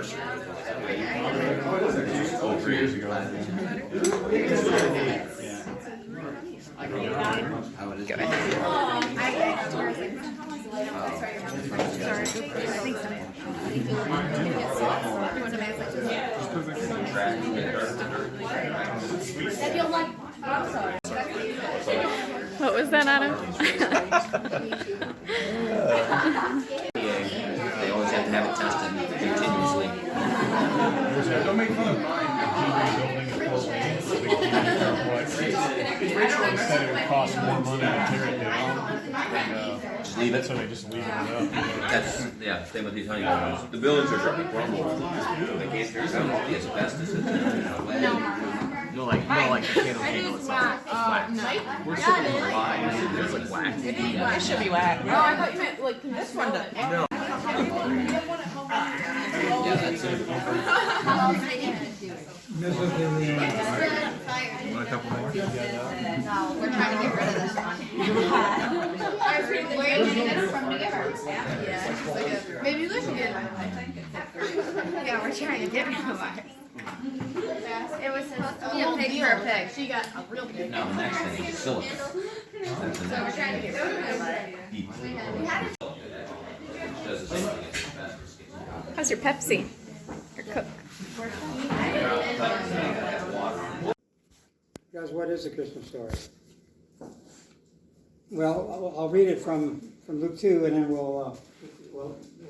anniversary. Oh, 3 years ago. How it is. Go ahead. Sorry. I think so. What was that, Adam? They always have to have it tested continuously. Don't make fun of mine. Rachel said it would cost more money to tear it down. Just leave it. So they just leave it up. That's, yeah, same with these honeycombs. The buildings are starting to crumble. They can't tear down the asbestos that's in it. No, like the candle itself. No. We're sitting in the line. It's like whack. It should be whack. Oh, I thought you meant like this one. No. Yeah, that's it. Want a couple more? No, we're trying to get rid of this one. Where are you getting this from? Yeah. Maybe we should get it. Yeah, we're trying to get rid of ours. It was supposed to be a pig for a pig. She got a real pig. Now the next thing is silicone. That's the So we're next trying to get rid of it. does the same thing as asbestos. How's your Pepsi? Your Coke? Guys, what is the Christmas story? Well, I'll read it from Luke 2, and then we'll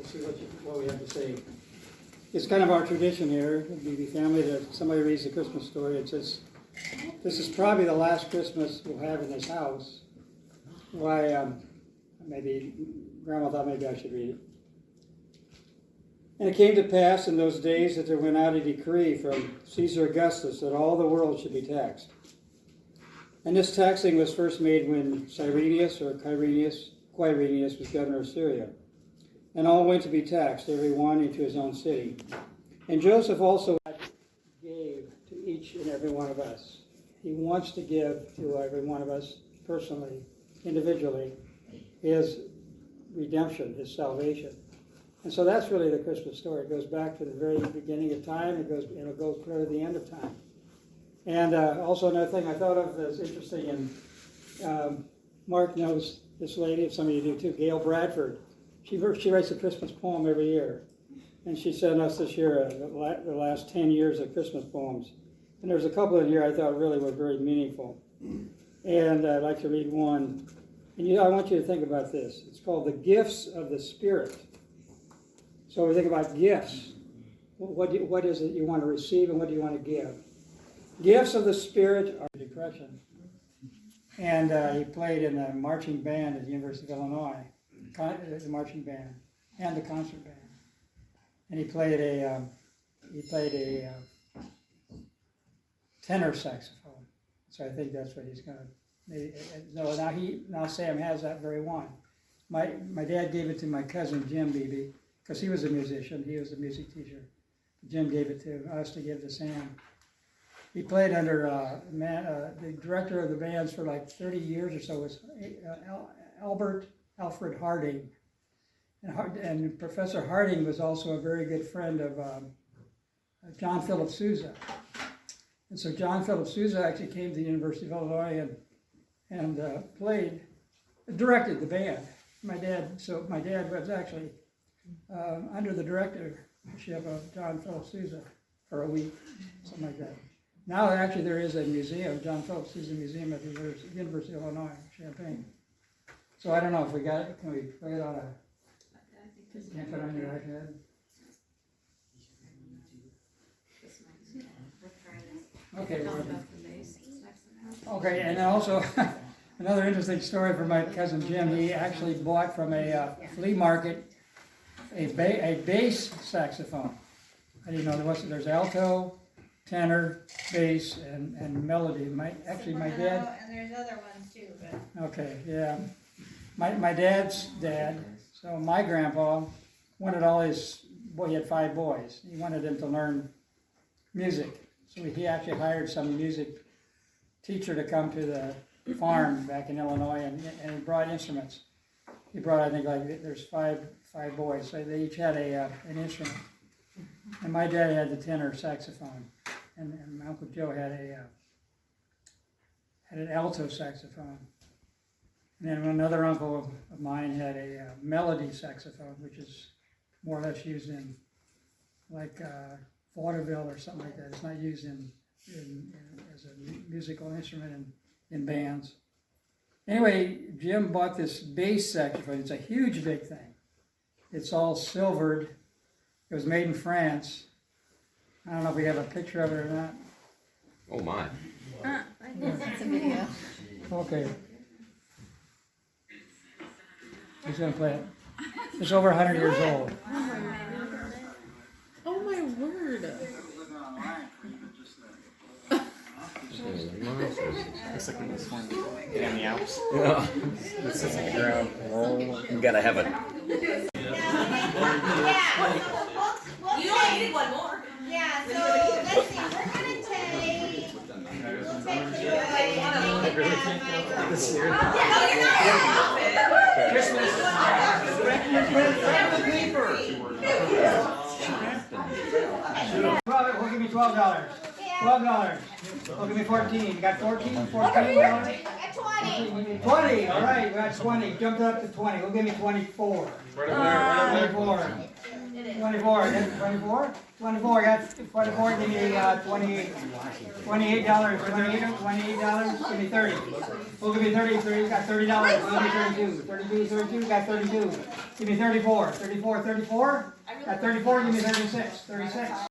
see what we have to say. It's kind of our tradition here, the Beebe family, that somebody reads the Christmas story. It says, this is probably the last Christmas we'll have in this house. Why, maybe, Grandma thought maybe I should read it. And it came to pass in those days that there went out a decree from Caesar Augustus that all the world should be taxed. And this taxing was first made when Quirinius was governor of Syria. And all went to be taxed, every one into his own city. And Joseph also gave to each and every one of us. He wants to give to every one of us personally, individually, his redemption, his salvation. And so that's really the Christmas story. It goes back to the very beginning of time. It goes clear to the end of time. And also another thing I thought of that's interesting, and Mark knows this lady, if some of you do too, Gail Bradford. She writes a Christmas poem every year. And she sent us this year the last 10 years of Christmas poems. And there's a couple in here I thought really were very meaningful. And I'd like to read one. And I want you to think about this. It's called The Gifts of the Spirit. So we think about gifts. What is it you want to receive and what do you want to give? Gifts of the Spirit are depression. And he played in a marching band at the University of Illinois, the marching band and the concert band. And he played a tenor saxophone. So I think that's what he's going to. Now Sam has that very one. My dad gave it to my cousin Jim Beebe because he was a musician. He was a music teacher. Jim gave it to us to give to Sam. He played under the director of the bands for like 30 years or so was Alfred Harding. And Professor Harding was also a very good friend of John Philip Sousa. And so John Philip Sousa actually came to the University of Illinois and directed the band. My dad was actually under the directorship of John Philip Sousa for a week, something like that. Now actually there is a museum, John Philip Sousa Museum at the University of Illinois, Champaign. So I don't know if we got it. Can we play it on a? Can't put it on your iPad. Okay. Okay, and also another interesting story from my cousin Jim. He actually bought from a flea market a bass saxophone. I didn't know there was. There's alto, tenor, bass, and melody. My dad. And there's other ones too. But. Okay, yeah. My dad's dad. So my grandpa wanted he had 5 boys. He wanted them to learn music. So he actually hired some music teacher to come to the farm back in Illinois, and he brought instruments. He brought, I think, there's five boys, so they each had an instrument. And my dad had the tenor saxophone, and my Uncle Joe had an alto saxophone. And then another uncle of mine had a melody saxophone, which is more or less used in like vaudeville or something like that. It's not used as a musical instrument in bands. Anyway, Jim bought this bass saxophone. It's a huge, big thing. It's all silvered. It was made in France. I don't know if we have a picture of it or not. Oh my. That's a video. Okay. He's gonna play it. It's over 100 years old. Oh my word. Looks like this one in the Alps. Yeah. This is like a ground roll. You gotta have it. You only needed one more. Yeah, so let's see, we're gonna take. We'll take you This year. We'll give you $12. $12. We'll give me 14. You got 14? 14? At 20. 20. All right, we got 20. Jumped up to 20. We'll give me 24. 24. 24. That's 24? 24. I got 24. Give me 28. $28. $28. Give me 30. We'll give me 33. Got $30. We'll give me 32. 32. Got 32. Give me 34. 34. 34. Got 34. Give me 36. 36.